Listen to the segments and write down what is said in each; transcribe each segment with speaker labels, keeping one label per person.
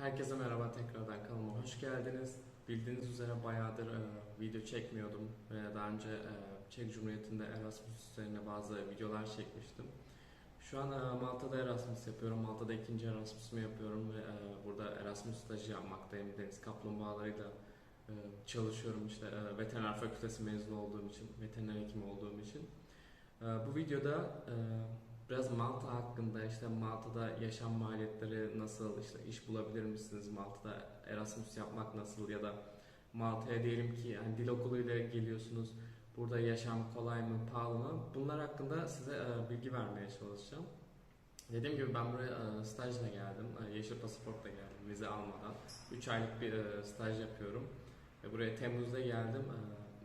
Speaker 1: Herkese merhaba, tekrardan kanalıma hoş geldiniz. Bildiğiniz üzere bayağıdır video çekmiyordum. Daha önce Çek Cumhuriyeti'nde Erasmus üzerine bazı videolar çekmiştim. Şu an Malta'da Erasmus yapıyorum. Malta'da ikinci Erasmus'umu yapıyorum ve burada Erasmus stajı yapmaktayım. Deniz kaplumbağalarıyla çalışıyorum işte veteriner fakültesi mezunu olduğum için, veteriner hekim olduğum için. Bu videoda biraz Malta hakkında, işte Malta'da yaşam maliyetleri nasıl, işte iş bulabilir misiniz, Malta'da Erasmus yapmak nasıl ya da Malta'ya diyelim ki yani dil okuluyla geliyorsunuz, burada yaşam kolay mı, pahalı mı, bunlar hakkında size bilgi vermeye çalışacağım. Dediğim gibi ben buraya stajla geldim, yeşil pasaportla geldim, vize almadan. 3 aylık bir staj yapıyorum. Buraya Temmuz'da geldim,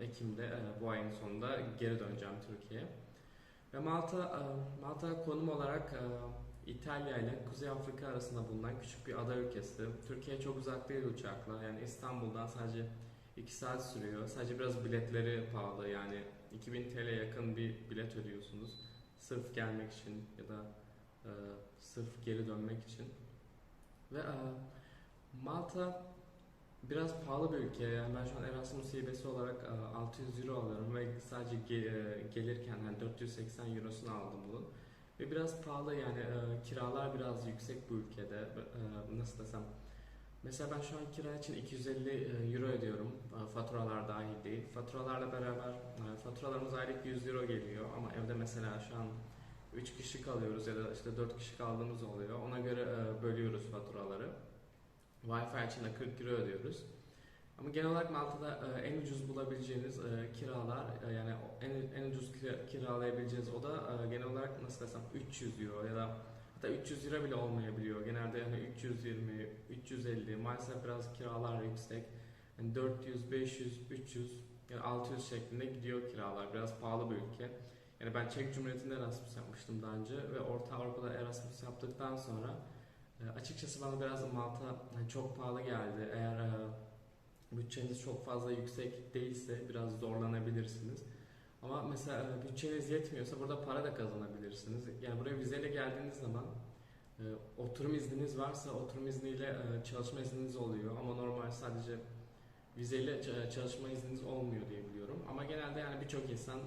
Speaker 1: Ekim'de bu ayın sonunda geri döneceğim Türkiye'ye. Ve Malta konum olarak İtalya ile Kuzey Afrika arasında bulunan küçük bir ada ülkesi. Türkiye'ye çok uzak değil uçakla. Yani İstanbul'dan sadece 2 saat sürüyor. Sadece biraz biletleri pahalı. Yani 2000 TL yakın bir bilet ödüyorsunuz. Sırf gelmek için ya da sırf geri dönmek için. Ve Malta biraz pahalı bir ülke. Yani ben şu an Erasmus hibesi olarak 600 euro alıyorum ve sadece gelirken yani 480 eurosunu aldım bunun. Ve biraz pahalı yani kiralar biraz yüksek bu ülkede. Nasıl desem? Mesela ben şu an kira için 250 euro ödüyorum. Faturalar dahil değil. Faturalarla beraber faturalarımız aylık 100 euro geliyor ama evde mesela şu an 3 kişi kalıyoruz ya da işte 4 kişi kaldığımız oluyor. Ona göre bölüyoruz faturaları. Wi-Fi için de 40 euro ödüyoruz. Ama genel olarak Malta'da en ucuz bulabileceğiniz kiralar yani en ucuz kiralayabileceğiniz oda genel olarak nasıl desem 300 euro ya da hatta 300 lira bile olmayabiliyor. Genelde yani 320, 350 maalesef biraz kiralar yüksek. Yani 400, 500, 300 yani 600 şeklinde gidiyor kiralar. Biraz pahalı bir ülke. Yani ben Çek Cumhuriyeti'nde Erasmus yapmıştım daha önce ve Orta Avrupa'da Erasmus yaptıktan sonra açıkçası bana biraz Malta çok pahalı geldi. Eğer bütçeniz çok fazla yüksek değilse biraz zorlanabilirsiniz. Ama mesela bütçeniz yetmiyorsa burada para da kazanabilirsiniz. Yani buraya vizeyle geldiğiniz zaman e, oturum izniniz varsa oturum izniyle çalışma izniniz oluyor. Ama normal sadece vizeyle çalışma izniniz olmuyor diye biliyorum. Ama genelde yani birçok insan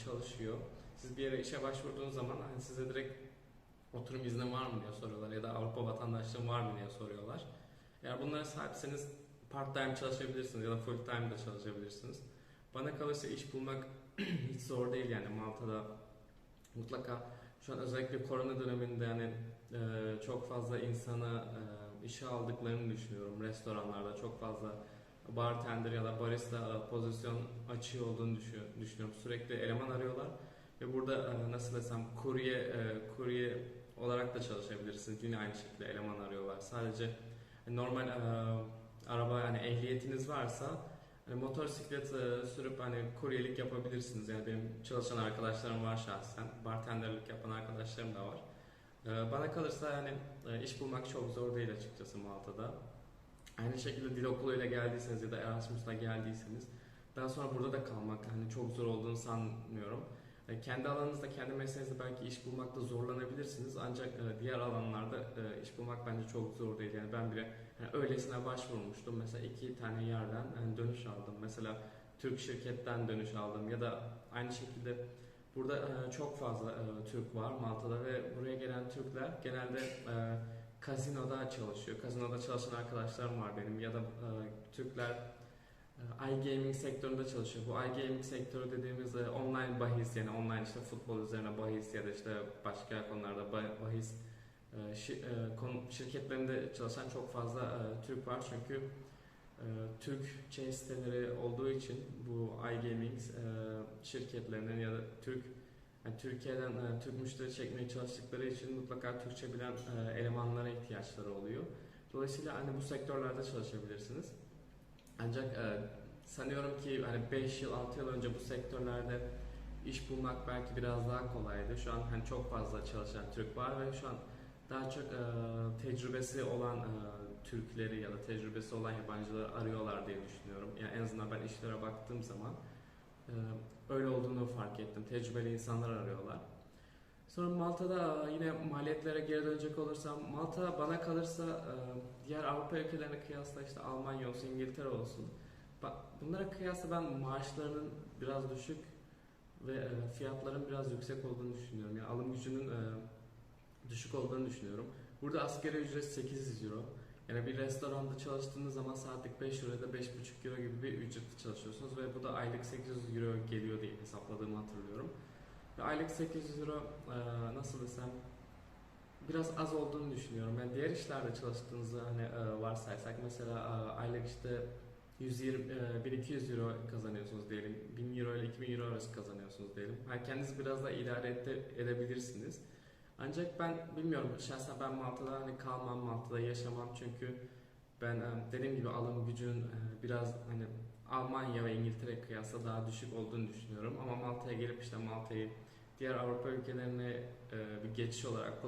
Speaker 1: çalışıyor. Siz bir yere işe başvurduğunuz zaman hani size direkt oturum izni var mı diye soruyorlar ya da Avrupa vatandaşlığı var mı diye soruyorlar. Eğer bunlara sahipseniz part time çalışabilirsiniz ya da full time de çalışabilirsiniz. Bana kalırsa iş bulmak hiç zor değil yani Malta'da mutlaka şu an özellikle korona döneminde yani çok fazla insana işe aldıklarını düşünüyorum. Restoranlarda çok fazla bartender ya da barista pozisyon açığı olduğunu düşünüyorum. Sürekli eleman arıyorlar ve burada nasıl desem kurye olarak da çalışabilirsiniz. Yine aynı şekilde eleman arıyorlar. Sadece normal araba yani ehliyetiniz varsa motosiklet sürüp hani kuryelik yapabilirsiniz. Yani benim çalışan arkadaşlarım var şahsen. Bartenderlik yapan arkadaşlarım da var. Bana kalırsa yani iş bulmak çok zor değil açıkçası Malta'da. Aynı şekilde dil okuluyla geldiyseniz ya da Erasmus'la geldiyseniz daha sonra burada da kalmak hani çok zor olduğunu sanmıyorum. Kendi alanınızda, kendi mesleğinizde belki iş bulmakta zorlanabilirsiniz ancak diğer alanlarda iş bulmak bence çok zor değil. Yani ben bile yani öylesine başvurmuştum. Mesela 2 tane yerden yani dönüş aldım. Mesela Türk şirketten dönüş aldım ya da aynı şekilde burada çok fazla Türk var Malta'da ve buraya gelen Türkler genelde kazinoda çalışıyor. Kazinoda çalışan arkadaşlarım var benim ya da Türkler iGaming sektöründe çalışıyor. Bu iGaming sektörü dediğimiz online bahis yani online işte futbol üzerine bahis ya da işte başka konularda bahis şirketlerinde çalışan çok fazla Türk var çünkü Türkçe siteleri olduğu için bu iGaming şirketlerinin ya da yani Türkiye'den Türk müşteri çekmeye çalıştıkları için mutlaka Türkçe bilen elemanlara ihtiyaçları oluyor. Dolayısıyla hani bu sektörlerde çalışabilirsiniz. Ancak sanıyorum ki hani 5 yıl 6 yıl önce bu sektörlerde iş bulmak belki biraz daha kolaydı. Şu an hani çok fazla çalışan Türk var ve şu an daha çok tecrübesi olan Türkleri ya da tecrübesi olan yabancıları arıyorlar diye düşünüyorum. Yani en azından ben işlere baktığım zaman öyle olduğunu fark ettim. Tecrübeli insanlar arıyorlar. Sonra Malta'da yine maliyetlere geri dönecek olursam, Malta bana kalırsa diğer Avrupa ülkelerine kıyasla işte Almanya olsun, İngiltere olsun. Bunlara kıyasla ben maaşlarının biraz düşük ve fiyatların biraz yüksek olduğunu düşünüyorum. Yani alım gücünün düşük olduğunu düşünüyorum. Burada asgari ücret 800 euro. Yani bir restoranda çalıştığınız zaman saatlik 5 euro ya da 5,5 euro gibi bir ücretle çalışıyorsunuz ve bu da aylık 800 euro geliyor diye hesapladığımı hatırlıyorum. Ve aylık 800 euro nasıl desem biraz az olduğunu düşünüyorum. Yani diğer işlerde çalıştığınızı hani varsaysak mesela aylık işte 120 1200 euro kazanıyorsunuz diyelim. 1000 euro ile 2000 euro arası kazanıyorsunuz diyelim. Yani kendinizi biraz da idare edebilirsiniz. Ancak ben bilmiyorum, şahsen ben Malta'da hani kalmam, Malta'da yaşamam çünkü ben dediğim gibi alım gücünün biraz hani Almanya ve İngiltere kıyasla daha düşük olduğunu düşünüyorum. Ama Malta'ya gelip işte Malta'yı diğer Avrupa ülkelerine bir geçiş olarak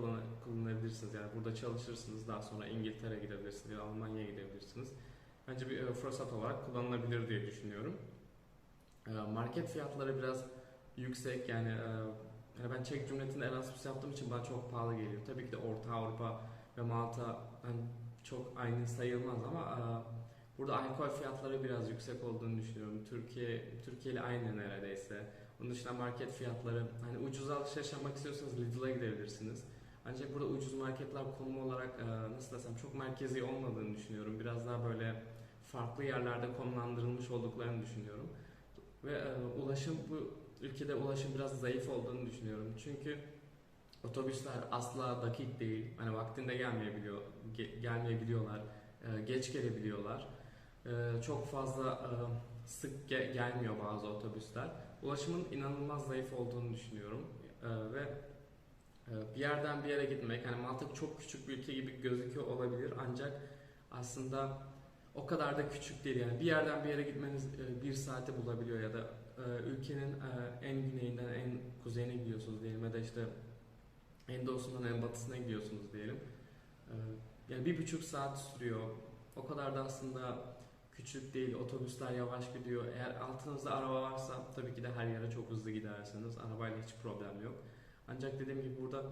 Speaker 1: kullanabilirsiniz. Yani burada çalışırsınız, daha sonra İngiltere'ye gidebilirsiniz ya da Almanya'ya gidebilirsiniz. Bence bir fırsat olarak kullanılabilir diye düşünüyorum. Market fiyatları biraz yüksek yani ben Çek Cumhuriyeti'nde Erasmus yaptığım için bana çok pahalı geliyor. Tabii ki de Orta Avrupa ve Malta hani çok aynı sayılmaz ama burada alkol fiyatları biraz yüksek olduğunu düşünüyorum. Türkiye ile aynı neredeyse. Onun dışında market fiyatları, hani ucuz alışveriş yapmak istiyorsanız Lidl'a gidebilirsiniz. Ancak burada ucuz marketler konum olarak nasıl desem çok merkezi olmadığını düşünüyorum. Biraz daha böyle farklı yerlerde konumlandırılmış olduklarını düşünüyorum. Ve bu ülkede ulaşım biraz zayıf olduğunu düşünüyorum. Çünkü otobüsler asla dakik değil. Hani vaktinde gelmeyebiliyorlar. Geç gelebiliyorlar. Çok fazla sık gelmiyor bazı otobüsler. Ulaşımın inanılmaz zayıf olduğunu düşünüyorum. Ve bir yerden bir yere gitmek, hani Malta çok küçük bir ülke gibi gözüküyor olabilir ancak aslında o kadar da küçük değil. Yani bir yerden bir yere gitmeniz bir saati bulabiliyor ya da ülkenin en güneyinden en kuzeyine gidiyorsunuz diyelim ya da işte en doğusundan en batısına gidiyorsunuz diyelim. Yani 1,5 saat sürüyor. O kadar da aslında küçük değil. Otobüsler yavaş gidiyor. Eğer altınızda araba varsa tabii ki de her yere çok hızlı gidersiniz. Arabayla hiç problem yok. Ancak dediğim gibi burada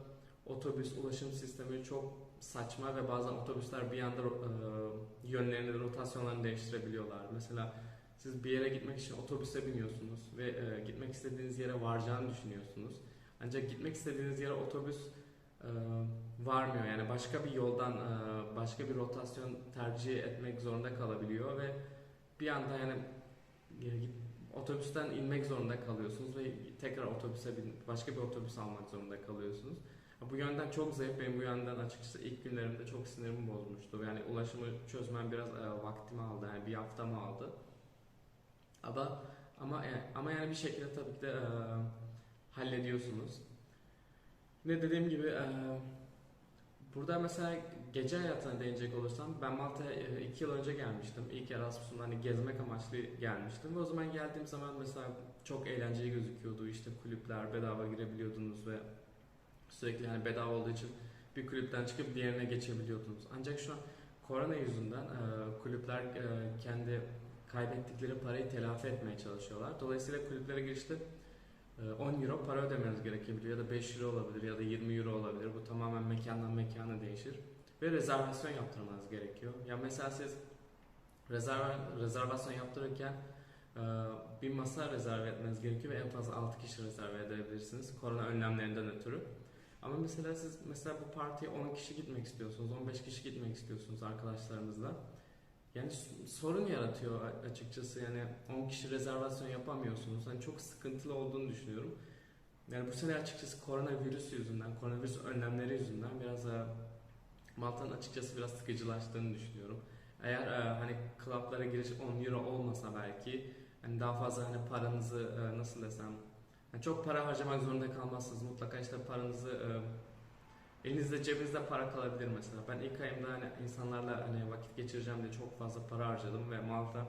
Speaker 1: otobüs ulaşım sistemi çok saçma ve bazen otobüsler bir anda yönlerini, rotasyonlarını değiştirebiliyorlar. Mesela siz bir yere gitmek için otobüse biniyorsunuz ve gitmek istediğiniz yere varacağını düşünüyorsunuz. Ancak gitmek istediğiniz yere otobüs varmıyor. Yani başka bir yoldan, başka bir rotasyon tercih etmek zorunda kalabiliyor ve bir anda yani otobüsten inmek zorunda kalıyorsunuz ve tekrar başka bir otobüs almak zorunda kalıyorsunuz. Bu yönden çok zayıf. Benim bu yönden açıkçası ilk günlerimde çok sinirimi bozmuştu. Yani ulaşımı çözmem biraz vaktimi aldı. Yani bir haftamı aldı. Ama yani bir şekilde tabii ki de hallediyorsunuz. Ne dediğim gibi burada mesela gece hayatına değinecek olursam ben Malta'ya 2 yıl önce gelmiştim. İlk Erasmus'umda hani gezmek amaçlı gelmiştim. Ve o zaman geldiğim zaman mesela çok eğlenceli gözüküyordu. İşte kulüpler bedava girebiliyordunuz ve sürekli yani bedava olduğu için bir kulüpten çıkıp diğerine geçebiliyordunuz. Ancak şu an korona yüzünden kulüpler kendi kaybettikleri parayı telafi etmeye çalışıyorlar. Dolayısıyla kulüplere girişte 10 euro para ödemeniz gerekebiliyor ya da 5 euro olabilir ya da 20 euro olabilir. Bu tamamen mekandan mekana değişir. Ve rezervasyon yaptırmanız gerekiyor. Ya mesela siz rezervasyon yaptırırken bir masa rezerve etmeniz gerekiyor ve en fazla 6 kişi rezerve edebilirsiniz korona önlemlerinden ötürü. Ama mesela siz bu partiye 10 kişi gitmek istiyorsunuz, 15 kişi gitmek istiyorsunuz arkadaşlarınızla. Yani sorun yaratıyor açıkçası, yani 10 kişi rezervasyon yapamıyorsunuz. Hani çok sıkıntılı olduğunu düşünüyorum. Yani bu sene açıkçası koronavirüs önlemleri yüzünden biraz Malta'nın açıkçası biraz sıkıcılaştığını düşünüyorum. Eğer hani klaplara giriş 10 euro olmasa belki hani daha fazla hani paranızı nasıl desem yani çok para harcamak zorunda kalmazsınız. Mutlaka işte paranızı elinizde cebinizde para kalabilir mesela. Ben ilk ayımda hani insanlarla hani vakit geçireceğim diye çok fazla para harcadım ve Malta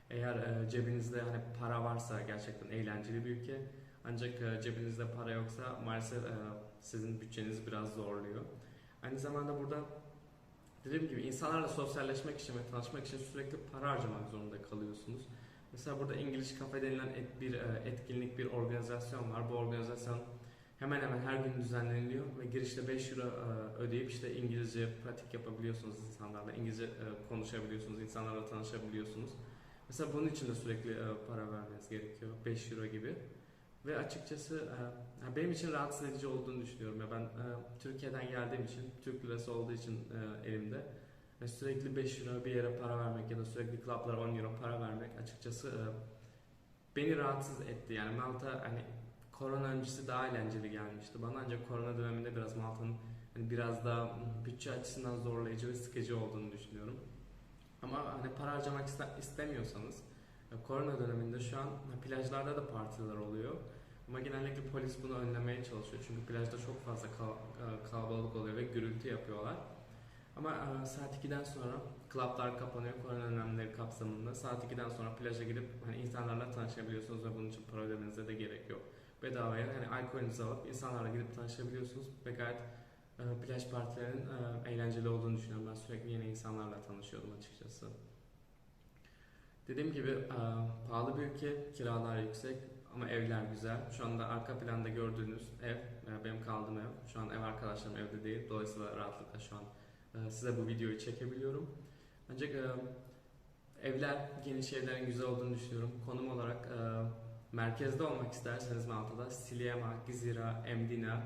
Speaker 1: eğer cebinizde hani para varsa gerçekten eğlenceli bir ülke. Ancak cebinizde para yoksa maalesef sizin bütçeniz biraz zorluyor. Aynı zamanda burada dediğim gibi insanlarla sosyalleşmek için ve tanışmak için sürekli para harcamak zorunda kalıyorsunuz. Mesela burada İngiliz Cafe denilen bir etkinlik, bir organizasyon var. Bu organizasyon hemen hemen her gün düzenleniliyor ve girişte 5 euro ödeyip işte İngilizce pratik yapabiliyorsunuz insanlarla, İngilizce konuşabiliyorsunuz, insanlarla tanışabiliyorsunuz. Mesela bunun için de sürekli para vermeniz gerekiyor, 5 euro gibi. Ve açıkçası benim için rahatsız edici olduğunu düşünüyorum. Ya ben Türkiye'den geldiğim için, Türk lirası olduğu için elimde sürekli 5 euro bir yere para vermek ya da sürekli klaplara 10 euro para vermek açıkçası beni rahatsız etti. Yani Malta hani korona öncesi daha eğlenceli gelmişti bana, ancak korona döneminde biraz Malta'nın hani biraz daha bütçe açısından zorlayıcı ve sıkıcı olduğunu düşünüyorum. Ama hani para harcamak istemiyorsanız korona döneminde şu an plajlarda da partiler oluyor. Ama genellikle polis bunu önlemeye çalışıyor. Çünkü plajda çok fazla kalabalık oluyor ve gürültü yapıyorlar. Ama saat 2'den sonra klaplar kapanıyor korona önlemleri kapsamında. Saat 2'den sonra plaja gidip hani insanlarla tanışabiliyorsunuz ve bunun için para ödemenize de gerek yok. Bedavaya hani alkolünüzü alıp insanlarla gidip tanışabiliyorsunuz ve gayet plaj partilerinin eğlenceli olduğunu düşünüyorum. Ben sürekli yeni insanlarla tanışıyordum açıkçası. Dediğim gibi pahalı bir ülke, kiralar yüksek ama evler güzel. Şu anda arka planda gördüğünüz ev, benim kaldığım ev. Şu an ev arkadaşlarım evde değil. Dolayısıyla rahatlıkla şu an size bu videoyu çekebiliyorum. Ancak evler, geniş evlerin güzel olduğunu düşünüyorum. Konum olarak merkezde olmak isterseniz Malta'da Sliema, Gizira, Mdina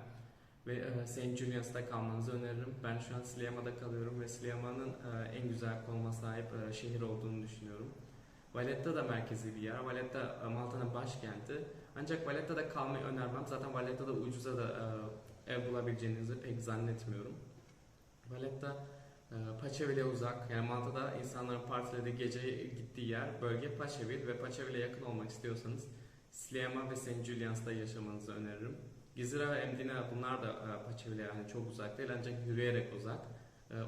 Speaker 1: ve St. Julian's'ta kalmanızı öneririm. Ben şu an Sliema'da kalıyorum ve Sliema'nın en güzel konuma sahip şehir olduğunu düşünüyorum. Valletta da merkezi bir yer. Valletta Malta'nın başkenti. Ancak Valletta'da kalmayı önermem. Zaten Valletta'da ucuza da ev bulabileceğinizi pek zannetmiyorum. Valletta Paçavil'e uzak. Yani Malta'da insanların partilerde gece gittiği yer bölge Paçavil ve Paçavil'e yakın olmak istiyorsanız Sliema ve St. Julian's'ta yaşamanızı öneririm. Gizira ve Mdina bunlar da Paçavil'e yani çok uzak değil, ancak yürüyerek uzak.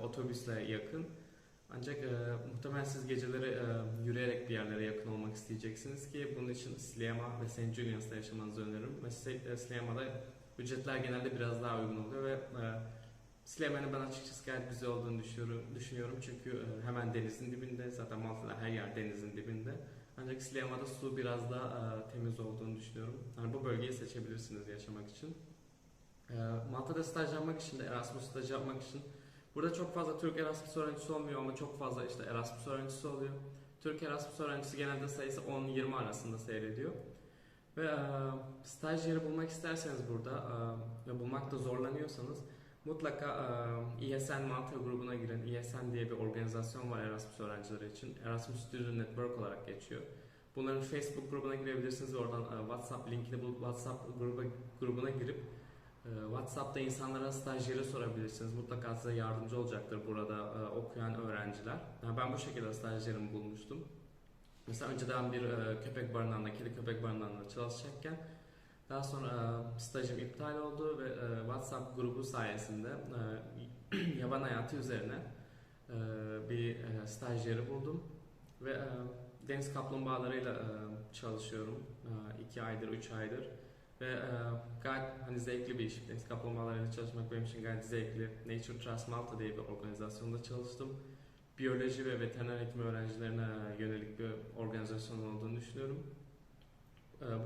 Speaker 1: Otobüsle yakın. Ancak muhtemelen siz geceleri yürüyerek bir yerlere yakın olmak isteyeceksiniz ki bunun için Sliema ve St. Julian's'ta yaşamanızı öneririm. Ve Sliema'da ücretler genelde biraz daha uygun oluyor ve Sliema'nın ben açıkçası gayet güzel olduğunu düşünüyorum. Çünkü hemen denizin dibinde, zaten Malta'da her yer denizin dibinde. Ancak Sliema'da su biraz daha temiz olduğunu düşünüyorum. Yani bu bölgeyi seçebilirsiniz yaşamak için. Malta'da staj yapmak için de Erasmus stajı yapmak için burada çok fazla Türk Erasmus öğrencisi olmuyor ama çok fazla işte Erasmus öğrencisi oluyor. Türk Erasmus öğrencisi genelde sayısı 10-20 arasında seyrediyor. Ve staj yeri bulmak isterseniz burada ve bulmakta zorlanıyorsanız mutlaka ESN Malta grubuna girin. ESN diye bir organizasyon var Erasmus öğrencileri için. Erasmus Student Network olarak geçiyor. Bunların Facebook grubuna girebilirsiniz ve oradan WhatsApp linkini bulup WhatsApp grubuna girip WhatsApp'ta insanlara stajyeri sorabilirsiniz. Mutlaka size yardımcı olacaktır burada okuyan öğrenciler. Yani ben bu şekilde stajyerimi bulmuştum. Mesela önceden bir köpek barınağında, kedi köpek barınağında çalışacakken daha sonra stajım iptal oldu ve WhatsApp grubu sayesinde yaban hayatı üzerine bir stajyeri buldum ve deniz kaplumbağalarıyla çalışıyorum 2 aydır, 3 aydır. Ve gayet hani zevkli bir iş. Deniz kaplumbağalarıyla çalışmak benim için gayet zevkli. Nature Trust Malta diye bir organizasyonda çalıştım. Biyoloji ve veteriner hekim öğrencilerine yönelik bir organizasyon olduğunu düşünüyorum.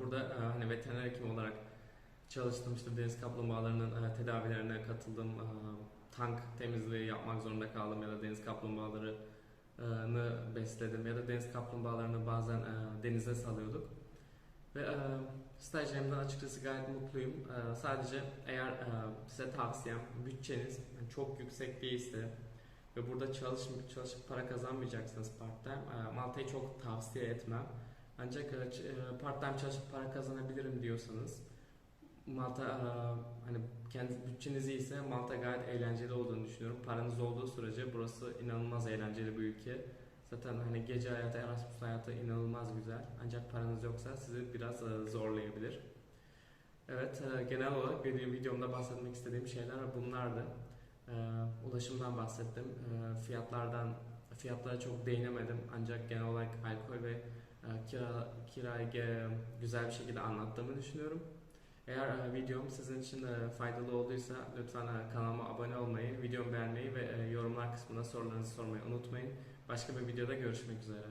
Speaker 1: Burada hani veteriner hekim olarak çalıştım. İşte deniz kaplumbağalarının tedavilerine katıldım. Tank temizliği yapmak zorunda kaldım ya da deniz kaplumbağalarını besledim ya da deniz kaplumbağalarını bazen denize salıyorduk. Ve stajyerimden açıkçası gayet mutluyum. Sadece eğer size tavsiyem bütçeniz çok yüksek değilse ve burada çalışıp para kazanmayacaksınız part-time, Malta'yı çok tavsiye etmem. Ancak part-time çalışıp para kazanabilirim diyorsanız Malta hani kendi bütçeniz iyiyse Malta gayet eğlenceli olduğunu düşünüyorum. Paranız olduğu sürece burası inanılmaz eğlenceli bir ülke. Zaten hani gece hayatı, Erasmus hayatı inanılmaz güzel. Ancak paranız yoksa sizi biraz zorlayabilir. Evet, genel olarak benim videomda bahsetmek istediğim şeyler bunlardı. Ulaşımdan bahsettim. Fiyatlara çok değinemedim. Ancak genel olarak alkol ve kirayı güzel bir şekilde anlattığımı düşünüyorum. Eğer videom sizin için faydalı olduysa lütfen kanalıma abone olmayı, videomu beğenmeyi ve yorumlar kısmına sorularınızı sormayı unutmayın. Başka bir videoda görüşmek üzere.